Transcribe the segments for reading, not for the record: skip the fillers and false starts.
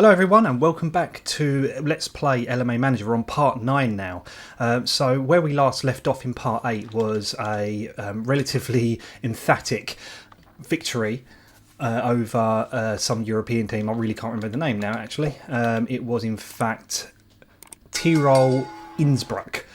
Hello everyone and welcome back to Let's Play LMA Manager. We're on part 9 now. So where we last left off in part 8 was a relatively emphatic victory over some European team. I really can't remember the name now actually. It was in fact Tirol Innsbruck.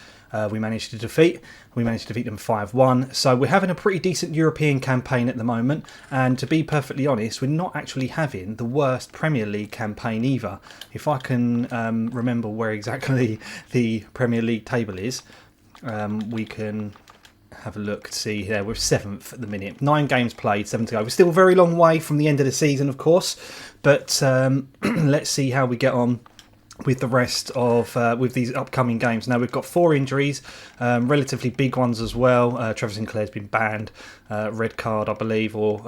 We managed to defeat. We managed to defeat them 5-1. So we're having a pretty decent European campaign at the moment. And to be perfectly honest, we're not actually having the worst Premier League campaign either. If I can remember where exactly the Premier League table is, we can have a look to see here. We're 7th at the minute. 9 games played, 7 to go. We're still a very long way from the end of the season, of course. But let's see how we get on with the rest of with these upcoming games. Now we've got 4 injuries, relatively big ones as well. Trevor Sinclair's been banned, red card I believe, or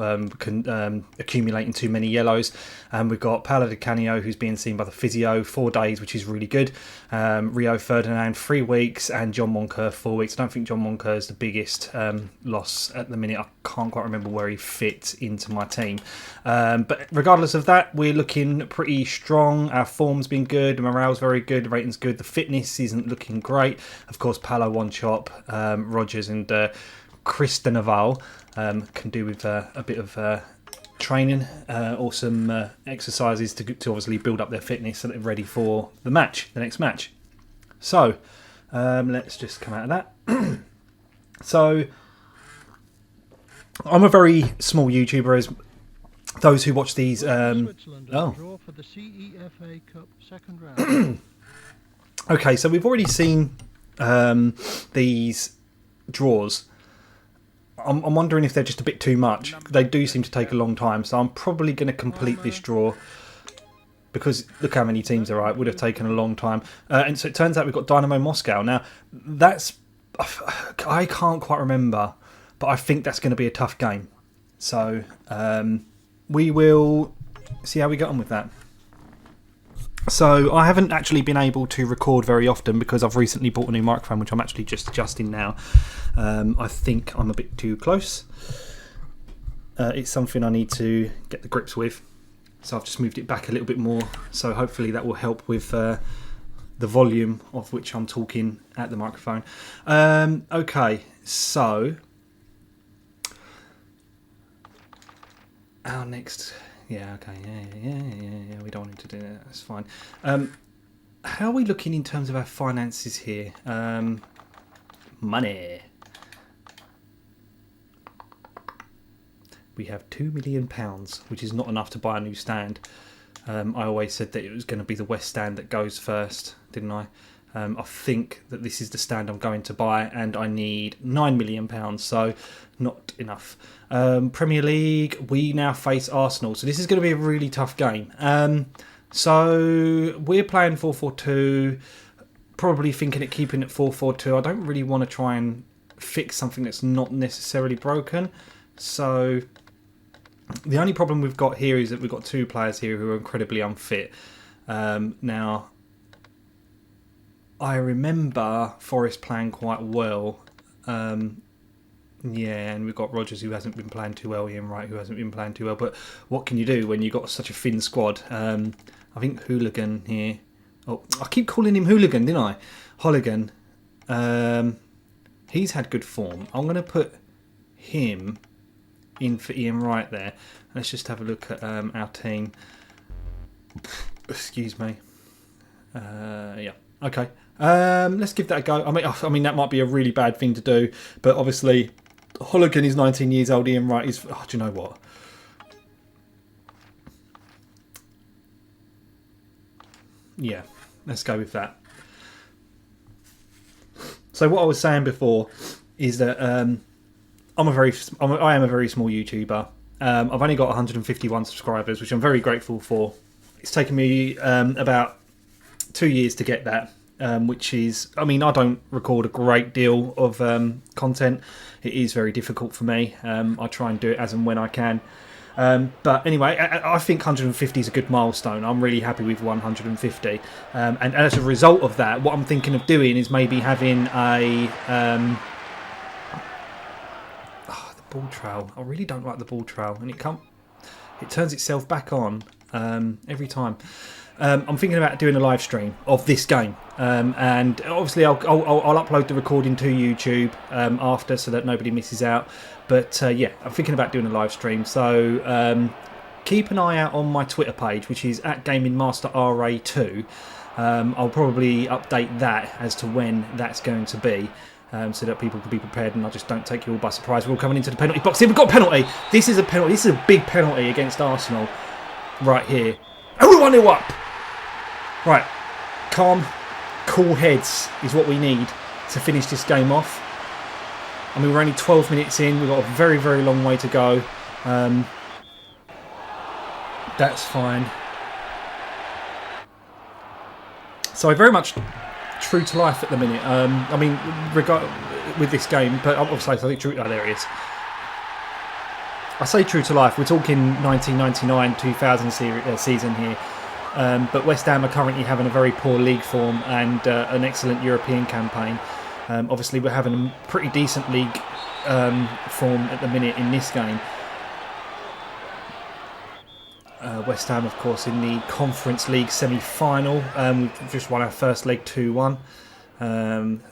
accumulating too many yellows. We've got Paolo Di Canio who's being seen by the physio, 4 days, which is really good. Rio Ferdinand 3 weeks, and John Moncur 4 weeks. I don't think John Moncur is the biggest loss at the minute. I can't quite remember where he fits into my team, but regardless of that, we're looking pretty strong. Our form's been good, the morale's very good, the rating's good, the fitness isn't looking great. Of course, Palo One Chop, Rogers and Chris de Naval can do with a bit of training or some exercises to obviously build up their fitness so that they're ready for the next match. So let's just come out of that. So I'm a very small YouTuber, as those who watch these draw for the CEFA Cup second round. Okay, so we've already seen these draws. I'm wondering if they're just a bit too much. They do seem to take a long time, so I'm probably going to complete this draw because look how many teams there are. It would have taken a long time. And so it turns out we've got Dynamo Moscow. Now, I can't quite remember, but I think that's going to be a tough game. So we will see how we get on with that. So I haven't actually been able to record very often because I've recently bought a new microphone, which I'm actually just adjusting now. I think I'm a bit too close. It's something I need to get the grips with. So I've just moved it back a little bit more. So hopefully that will help with the volume of which I'm talking at the microphone. Okay, so our next... Yeah, okay, yeah, we don't want him to do that, that's fine. How are we looking in terms of our finances here? Money. We have £2 million, which is not enough to buy a new stand. I always said that it was going to be the West stand that goes first, didn't I? I think that this is the stand I'm going to buy, and I need £9 million, so not enough. Premier League, we now face Arsenal, so this is going to be a really tough game. So we're playing 4-4-2, probably thinking of keeping it 4-4-2. I don't really want to try and fix something that's not necessarily broken. So the only problem we've got here is that we've got 2 players here who are incredibly unfit. Now, I remember Forest playing quite well. Yeah, and we've got Rogers who hasn't been playing too well, Ian Wright who hasn't been playing too well. But what can you do when you've got such a thin squad? I think Hooligan here. Oh, I keep calling him Hooligan, didn't I? Holigan. He's had good form. I'm going to put him in for Ian Wright there. Let's just have a look at our team. Excuse me. Yeah. Okay. Let's give that a go. I mean, that might be a really bad thing to do, but obviously, Holigan is 19 years old. Ian Wright is. Oh, do you know what? Yeah, let's go with that. So what I was saying before is that I am a very small YouTuber. I've only got 151 subscribers, which I'm very grateful for. It's taken me about 2 years to get that. Which is, I mean, I don't record a great deal of content. It is very difficult for me. I try and do it as and when I can. But anyway, I think 150 is a good milestone. I'm really happy with 150. And as a result of that, what I'm thinking of doing is maybe having a... the ball trail. I really don't like the ball trail. And it turns itself back on every time. I'm thinking about doing a live stream of this game, and obviously I'll upload the recording to YouTube after, so that nobody misses out. But yeah, I'm thinking about doing a live stream, so keep an eye out on my Twitter page, which is @GamingMasterRA2. I'll probably update that as to when that's going to be, so that people can be prepared and I just don't take you all by surprise. We're all coming into the penalty box here. We've got a penalty. This is a penalty. This is a big penalty against Arsenal right here. And we're 1-0 up. Right, calm, cool heads is what we need to finish this game off. I mean, we're only 12 minutes in. We've got a very, very long way to go. That's fine. So very much true to life at the minute. I mean, with this game, but obviously I think true. Oh, there it is. I say true to life. We're talking 1999-2000 season here. But West Ham are currently having a very poor league form and an excellent European campaign. Obviously, we're having a pretty decent league form at the minute in this game. West Ham, of course, in the Conference League semi-final. We've just won our first leg 2-1.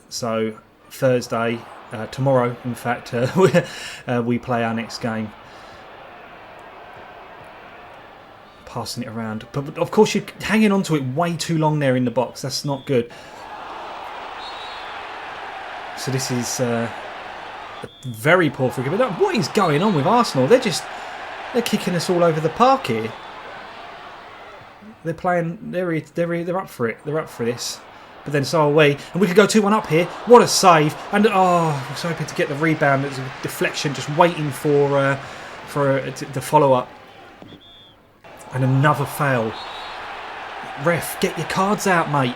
So Thursday, tomorrow, in fact, we play our next game. Passing it around, but of course you're hanging on to it way too long there in the box. That's not good. So this is a very poor free kick. But what is going on with Arsenal? They're kicking us all over the park here. They're playing. They're up for it. They're up for this. But then so are we, and we could go 2-1 up here. What a save! And I was hoping to get the rebound. It was a deflection, just waiting for the follow up. And another fail. Ref, get your cards out, mate.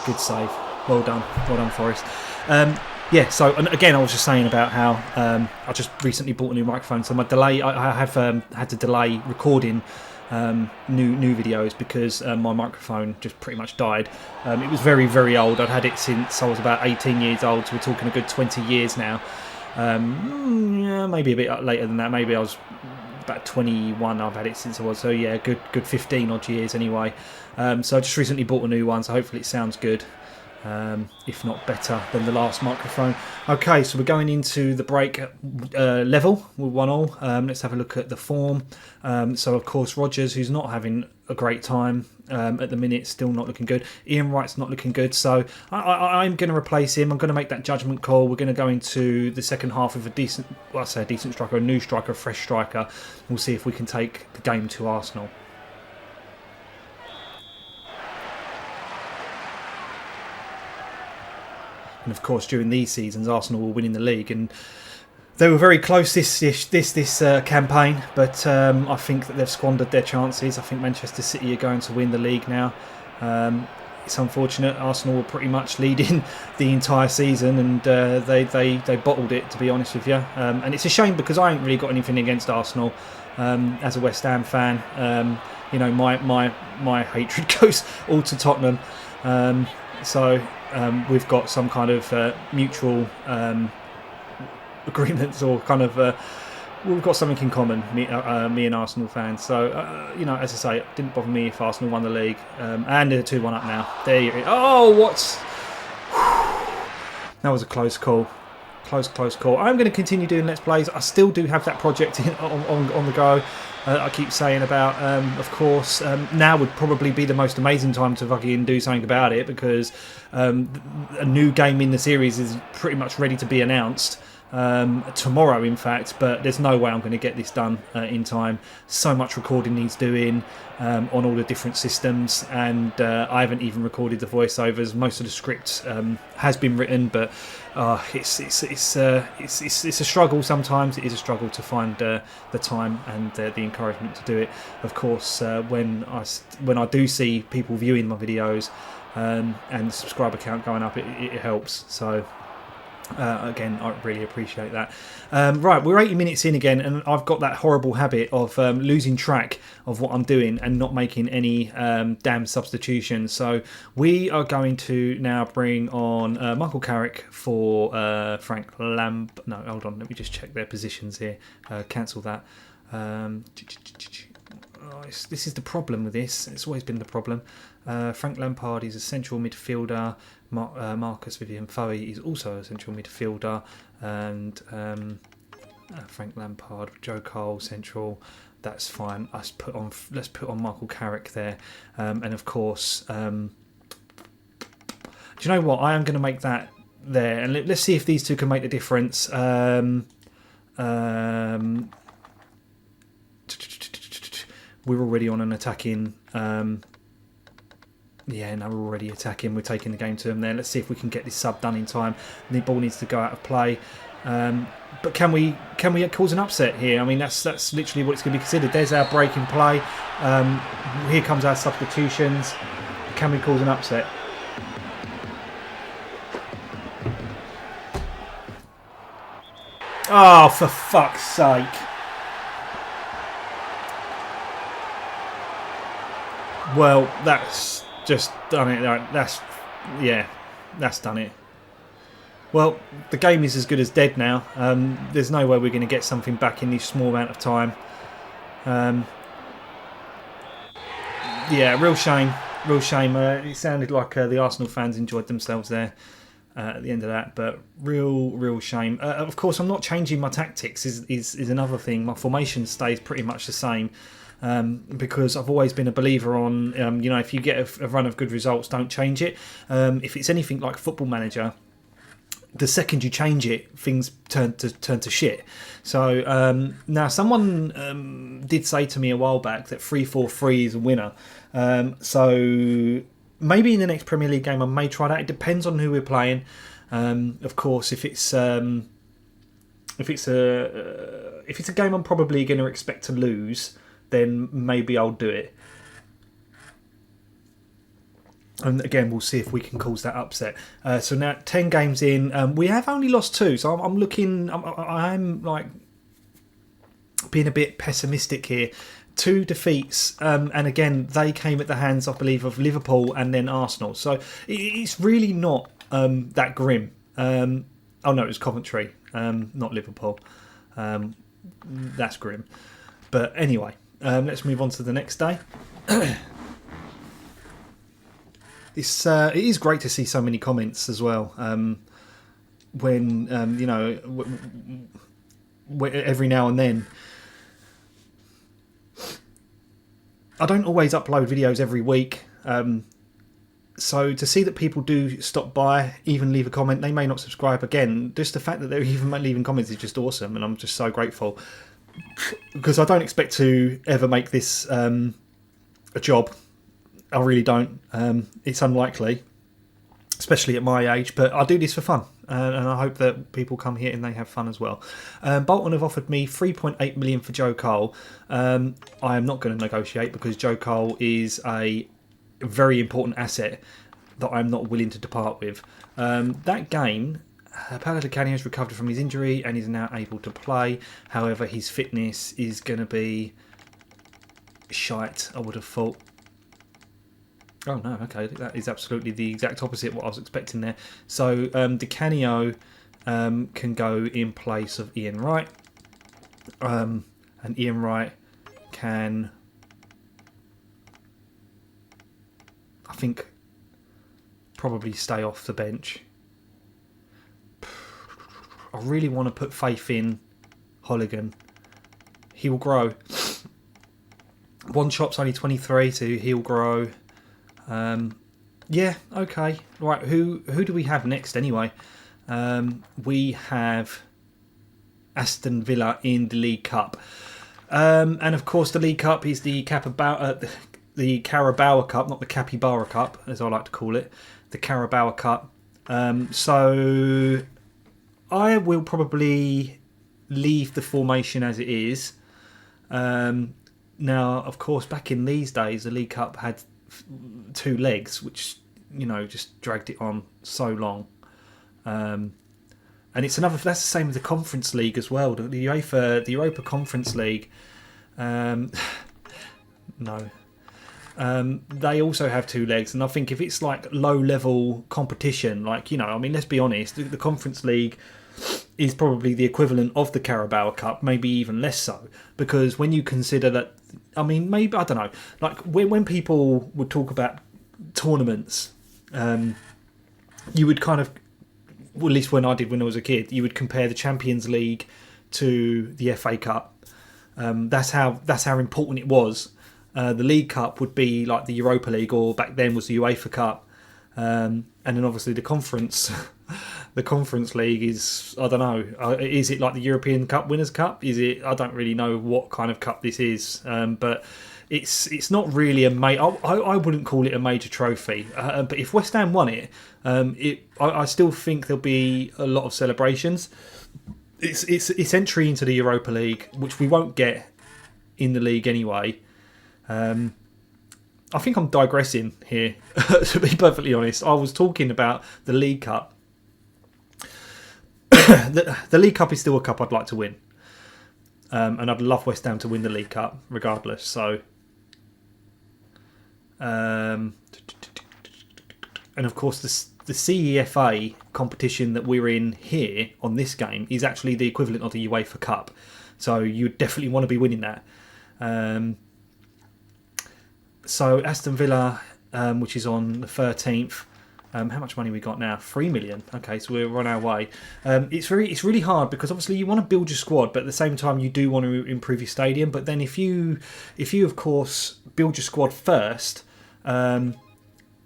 Good save. Well done. Well done, Forrest. Yeah, so and again, I was just saying about how I just recently bought a new microphone. So my delay, I have had to delay recording new videos because my microphone just pretty much died. It was very, very old. I'd had it since I was about 18 years old, so we're talking a good 20 years now. Yeah, maybe a bit later than that. Maybe I was about 21. I've had it since I was, so yeah, good 15 odd years anyway. So I just recently bought a new one, so hopefully it sounds good. If not better than the last microphone. Okay, so we're going into the break level with 1-1. Let's have a look at the form. So of course Rodgers, who's not having a great time at the minute, still not looking good. Ian Wright's not looking good, so I'm going to replace him. I'm going to make that judgment call. We're going to go into the second half with a decent, well, I say a decent striker, a new striker, a fresh striker. We'll see if we can take the game to Arsenal. And of course, during these seasons, Arsenal were winning the league, and they were very close this campaign. But I think that they've squandered their chances. I think Manchester City are going to win the league now. It's unfortunate. Arsenal were pretty much leading the entire season, and they bottled it, to be honest with you. And it's a shame because I ain't really got anything against Arsenal as a West Ham fan. You know, my hatred goes all to Tottenham. So we've got some kind of mutual agreements, or kind of we've got something in common, me and Arsenal fans. So you know, as I say, it didn't bother me if Arsenal won the league, and they're 2-1 up now. There you go. Oh, that was a close call. Close call. I'm going to continue doing Let's Plays. I still do have that project on the go. I keep saying about, of course, now would probably be the most amazing time to fucking do something about it, because a new game in the series is pretty much ready to be announced tomorrow, in fact. But there's no way I'm going to get this done in time. So much recording needs doing on all the different systems, and I haven't even recorded the voiceovers. Most of the script has been written, but it's a struggle sometimes. It is a struggle to find the time and the encouragement to do it. Of course, when I do see people viewing my videos and the subscriber count going up, it helps. So Again, I really appreciate that. Right, we're 80 minutes in again, and I've got that horrible habit of losing track of what I'm doing and not making any damn substitutions. So we are going to now bring on Michael Carrick for Frank Lamb. No, hold on, let me just check their positions here. Cancel that. This is the problem with this. It's always been the problem. Frank Lampard is a central midfielder. Marcus Vivian Foe is also a central midfielder, and Frank Lampard, Joe Cole central. That's fine. Let's put on Michael Carrick there, and of course, do you know what? I am going to make that there, and let's see if these two can make the difference. We're already on an attacking. Yeah, no, we're already attacking. We're taking the game to them there. Let's see if we can get this sub done in time. The ball needs to go out of play. But can we cause an upset here? I mean, that's literally what it's going to be considered. There's our break in play. Here comes our substitutions. Can we cause an upset? Oh, for fuck's sake. Well, that's just done it. That's done it. Well, the game is as good as dead now. There's no way we're going to get something back in this small amount of time. Yeah, real shame. Real shame. It sounded like the Arsenal fans enjoyed themselves there at the end of that, but real shame. Of course, I'm not changing my tactics. Is another thing. My formation stays pretty much the same. Because I've always been a believer on, if you get a run of good results, don't change it. If it's anything like Football Manager, the second you change it, things turn to shit. So now someone did say to me a while back that 3-4-3 is a winner. So maybe in the next Premier League game I may try that. It depends on who we're playing. Of course, if it's a game I'm probably going to expect to lose, then maybe I'll do it. And again, we'll see if we can cause that upset. So now 10 games in, we have only lost 2. So I'm like being a bit pessimistic here. 2 defeats, and again, they came at the hands, I believe, of Liverpool and then Arsenal. So it's really not that grim. Oh no, it was Coventry, not Liverpool. That's grim. But anyway. Let's move on to the next day. It is great to see so many comments as well. When every now and then. I don't always upload videos every week. So to see that people do stop by, even leave a comment, they may not subscribe again. Just the fact that they're even leaving comments is just awesome, and I'm just so grateful. Because I don't expect to ever make this a job. I really don't. It's unlikely, especially at my age, but I do this for fun, and I hope that people come here and they have fun as well. Bolton have offered me 3.8 million for Joe Cole. I am not going to negotiate because Joe Cole is a very important asset that I'm not willing to depart with. That game, Paolo Di Canio has recovered from his injury and is now able to play. However, his fitness is going to be shite, I would have thought. Oh no, okay, that is absolutely the exact opposite of what I was expecting there. So Di Canio can go in place of Ian Wright, and Ian Wright can, I think, probably stay off the bench. I really want to put faith in Holligan. He will grow. One shot's only 23, so he'll grow. Yeah, okay. Right, who do we have next anyway? We have Aston Villa in the League Cup. And of course the League Cup is the Carabao Cup, not the Capybara Cup, as I like to call it. The Carabao Cup. So I will probably leave the formation as it is. Now, of course, back in these days, the League Cup had 2 legs, which, just dragged it on so long. And it's another. That's the same with the Conference League as well. The Europa Conference League. No. They also have two legs, and I think if it's like low-level competition, like, you know, I mean, let's be honest, the Conference League is probably the equivalent of the Carabao Cup, maybe even less so, because when you consider that, I mean, maybe, I don't know, like when people would talk about tournaments, you would kind of, well, at least when I did when I was a kid, you would compare the Champions League to the FA Cup. That's how important it was. The League Cup would be like the Europa League, or back then was the UEFA Cup, and then obviously the Conference League is, I don't know, is it like the European Cup Winners' Cup? Is it? I don't really know what kind of cup this is, but it's not really a I wouldn't call it a major trophy. But if West Ham won it, I still think there'll be a lot of celebrations. It's entry into the Europa League, which we won't get in the league anyway. I think I'm digressing here, to be perfectly honest. I was talking about the League Cup. The League Cup is still a cup I'd like to win. And I'd love West Ham to win the League Cup, regardless. So, and of course, the CEFA competition that we're in here on this game is actually the equivalent of the UEFA Cup. So you definitely want to be winning that. So Aston Villa, which is on the 13th. How much money we got now? 3 million. Okay, so we're on our way. It's really hard because obviously you want to build your squad, but at the same time you do want to improve your stadium. But then if you of course build your squad first,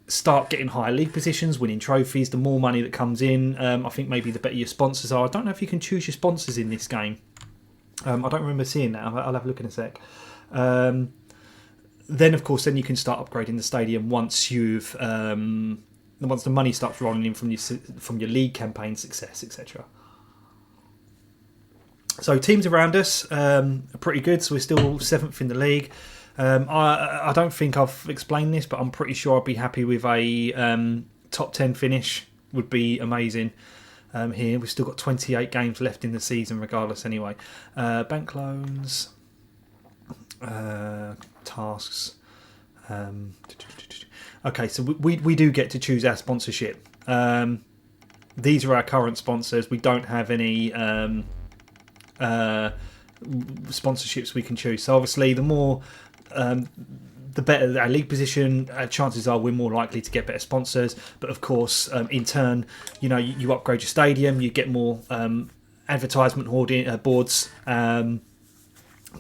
start getting higher league positions, winning trophies, the more money that comes in, I think maybe the better your sponsors are. I don't know if you can choose your sponsors in this game. I don't remember seeing that. I'll have a look in a sec. Then of course, then you can start upgrading the stadium once you've once the money starts rolling in from your league campaign success, etc. So teams around us are pretty good. So we're still 7th in the league. I don't think I've explained this, but I'm pretty sure I'd be happy with a top 10 finish. Would be amazing. Here we've still got 28 games left in the season, regardless. Anyway, bank loans, tasks. Okay, so we do get to choose our sponsorship. These are our current sponsors. We don't have any sponsorships we can choose. So obviously, the more the better our league position, chances are we're more likely to get better sponsors. But of course, in turn, you know, you upgrade your stadium, you get more advertisement boards,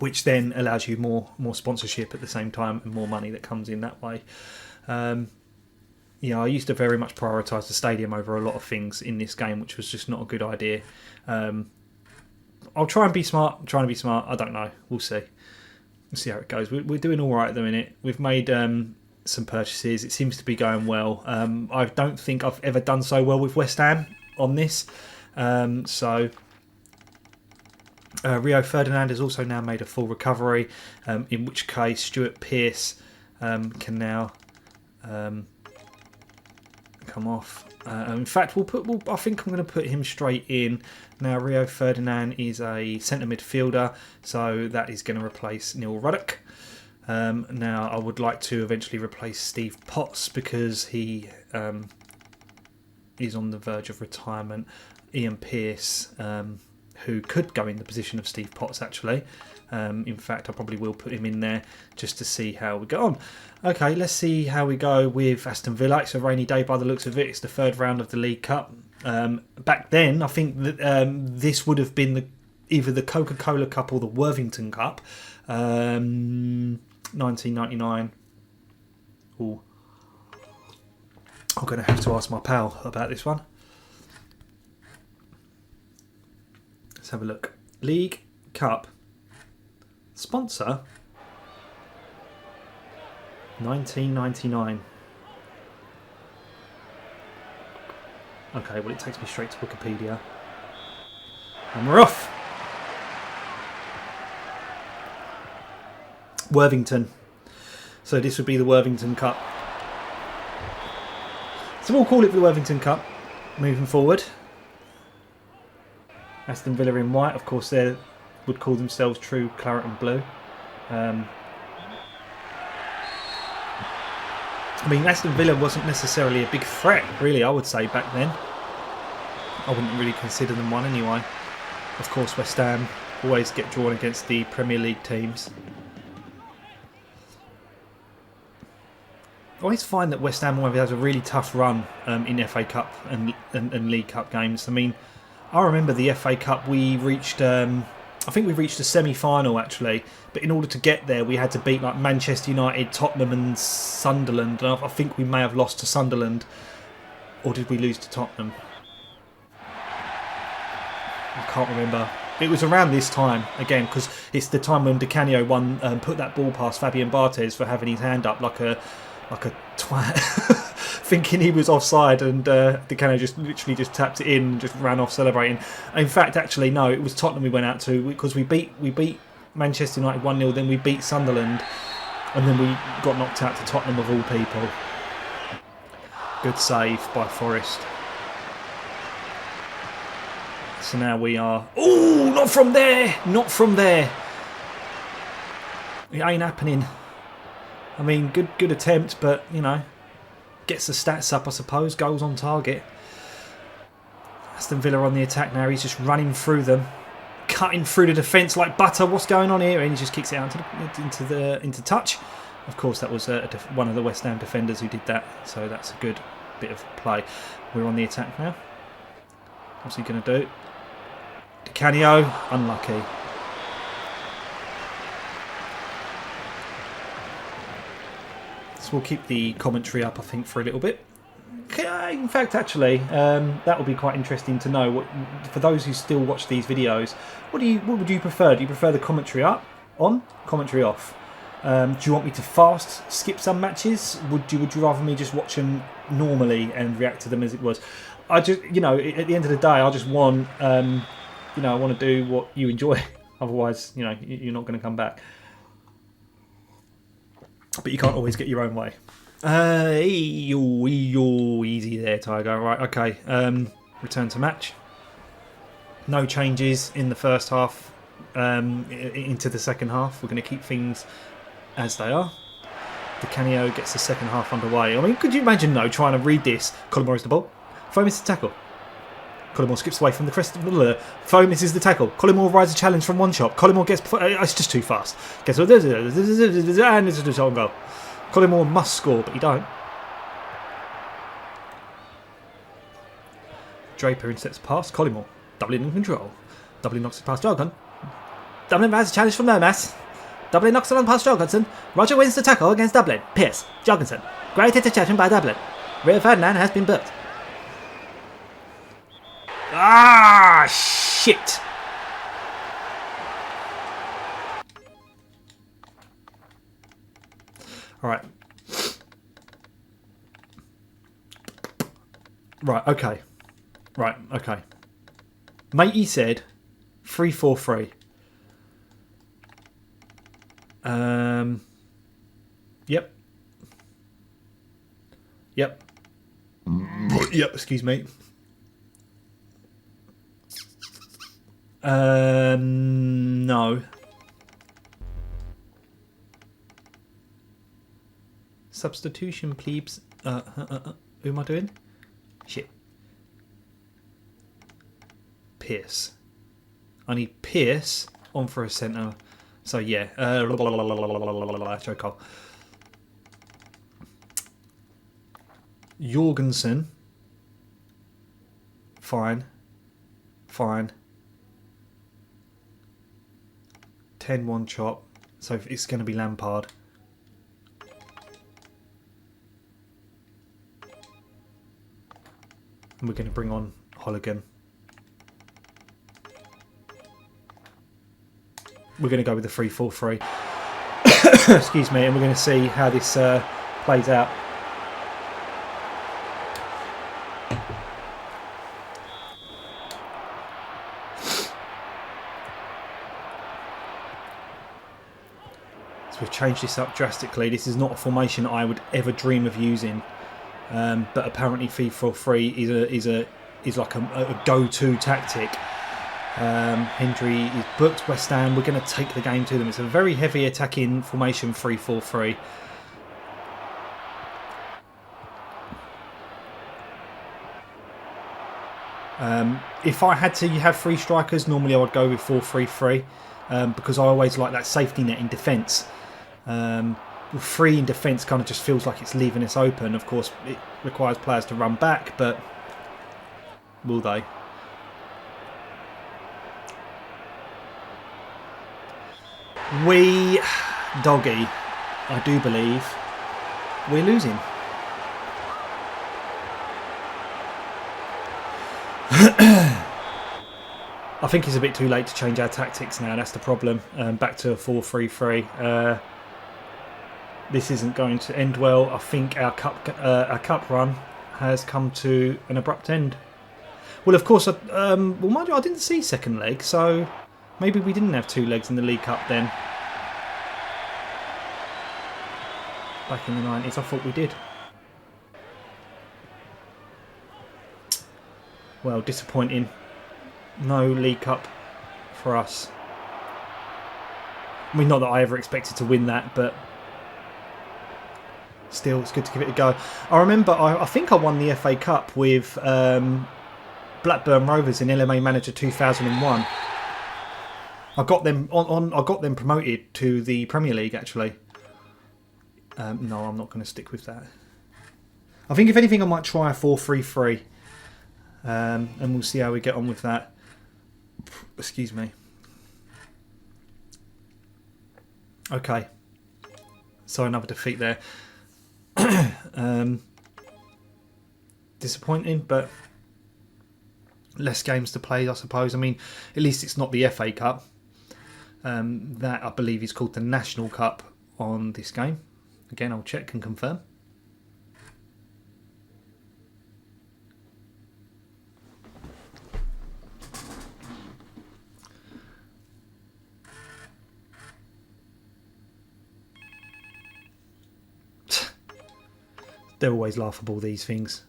which then allows you more sponsorship at the same time and more money that comes in that way. I used to very much prioritise the stadium over a lot of things in this game, which was just not a good idea. I'll try and be smart. I'm trying to be smart. I don't know. We'll see. We'll see how it goes. We're doing all right at the minute. We've made some purchases. It seems to be going well. I don't think I've ever done so well with West Ham on this. Rio Ferdinand has also now made a full recovery, in which case Stuart Pearce can now come off. In fact, I think I'm going to put him straight in. Now, Rio Ferdinand is a centre midfielder, so that is going to replace Neil Ruddock. Now, I would like to eventually replace Steve Potts because he is on the verge of retirement. Ian Pearce, who could go in the position of Steve Potts, actually. In fact, I probably will put him in there just to see how we go on. Okay, let's see how we go with Aston Villa. It's a rainy day by the looks of it. It's the third round of the League Cup. Back then, I think that this would have been either the Coca-Cola Cup or the Worthington Cup. 1999. Ooh. I'm going to have to ask my pal about this one. Let's have a look. League Cup. Sponsor 1999. Okay, well, it takes me straight to Wikipedia. And we're off. Worthington. So this would be the Worthington Cup. So we'll call it the Worthington Cup moving forward. Aston Villa in white, of course, they would call themselves true claret and blue. I mean, Aston Villa wasn't necessarily a big threat, really, I would say, back then. I wouldn't really consider them one anyway. Of course, West Ham always get drawn against the Premier League teams. I always find that West Ham always has a really tough run in FA Cup and League Cup games. I mean, I remember the FA Cup, we reached... I think we reached the semi-final actually, but in order to get there we had to beat like Manchester United, Tottenham and Sunderland. And I think we may have lost to Sunderland, or did we lose to Tottenham? I can't remember. It was around this time again, because it's the time when Di Canio put that ball past Fabian Barthez for having his hand up like a twat, thinking he was offside, and Di Canio just literally just tapped it in and just ran off celebrating. In fact, actually, no, it was Tottenham we went out to, because we beat Manchester United 1-0, then we beat Sunderland, and then we got knocked out to Tottenham of all people. Good save by Forrest. So now we are... Oh, not from there! Not from there! It ain't happening. I mean, good attempt, but, you know, gets the stats up, I suppose. Goals on target. Aston Villa on the attack now. He's just running through them, cutting through the defence like butter. What's going on here? And he just kicks it out into touch. Of course, that was one of the West Ham defenders who did that. So that's a good bit of play. We're on the attack now. What's he going to do? Di Canio, unlucky. So we'll keep the commentary up, I think, for a little bit. In fact, actually, that will be quite interesting to know. What, for those who still watch these videos, what would you prefer? Do you prefer the commentary on, commentary off? Do you want me to fast skip some matches? Would you rather me just watch them normally and react to them as it was? I just, you know, at the end of the day, I just want, you know, I want to do what you enjoy. Otherwise, you know, you're not going to come back. But you can't always get your own way. Easy there, Tiger. Right, okay. Return to match. No changes in the first half into the second half. We're going to keep things as they are. Di Canio gets the second half underway. I mean, could you imagine, though, trying to read this? Collymore is the ball. Foe misses the tackle. Collymore skips away from the crest. Foe misses the tackle. Collymore rides a challenge from one shot. Collymore gets... It's just too fast. And it's a own goal. Collymore must score, but he don't. Draper intercepts pass. Collymore. Dublin in control. Dublin knocks it past Jorgen. Dublin has a challenge from Lomas. Dublin knocks it on past Jorgensen. Roger wins the tackle against Dublin. Pearce. Jorgensen. Great interception by Dublin. Rio Ferdinand has been booked. Ah, shit! All right. Right, okay. Right, okay. Matey said 3-4-3. Yep. Yep. Yep, excuse me. No. Substitution, plebes. Who am I doing? Shit. Pearce. I need Pearce on for a centre. So yeah. Choke. Jorgensen. Fine. 10-1 chop. So it's going to be Lampard. And we're going to bring on Holligan. We're going to go with the 3-4-3. Excuse me, and we're going to see how this plays out. So we've changed this up drastically. This is not a formation I would ever dream of using, but apparently 3-4-3 is like a go-to tactic Hendry is booked. West Ham, we're going to take the game to them. It's a very heavy attacking formation, 3-4-3. If I had to have 3 strikers, normally I would go with 4-3-3 because I always like that safety net in defence. 3 in defence kind of just feels like it's leaving us open. Of course, it requires players to run back, but will they? Doggy, I do believe we're losing. I think it's a bit too late to change our tactics now. That's the problem. Back to a 4-3-3. This isn't going to end well. I think our cup run has come to an abrupt end. Well, of course, well, mind you, I didn't see second leg, so maybe we didn't have 2 legs in the League Cup then. Back in the 90s, I thought we did. Well, disappointing. No League Cup for us. I mean, not that I ever expected to win that, but still, it's good to give it a go. I remember, I think I won the FA Cup with Blackburn Rovers in LMA Manager 2001. I got them I got them promoted to the Premier League, actually. No, I'm not going to stick with that. I think if anything, I might try a 4-3-3, and we'll see how we get on with that. Excuse me. Okay. So another defeat there. Disappointing, but less games to play, I suppose. I mean, at least it's not the FA Cup. That, I believe, is called the National Cup on this game. Again, I'll check and confirm. They're always laughable, these things.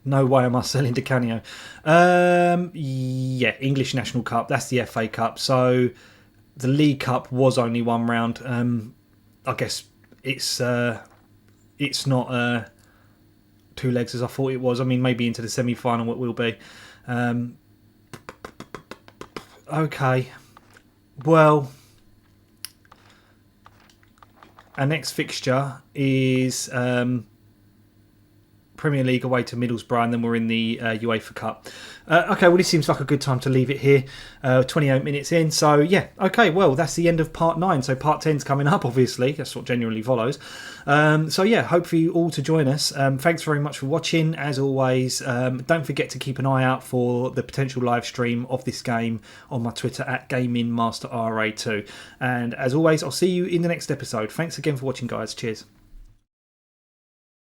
No way am I selling Di Canio. Yeah, English National Cup. That's the FA Cup. So the League Cup was only 1 round. I guess it's not 2 legs as I thought it was. I mean, maybe into the semi-final it will be. Okay. Well, our next fixture is Premier League away to Middlesbrough, and then we're in the UEFA Cup. Okay, well, this seems like a good time to leave it here. 28 minutes in, so yeah. Okay, well, that's the end of part 9. So part 10's coming up, obviously. That's what generally follows. So yeah, hope for you all to join us. Thanks very much for watching. As always, don't forget to keep an eye out for the potential live stream of this game on my Twitter at GamingMasterRA2. And as always, I'll see you in the next episode. Thanks again for watching, guys. Cheers.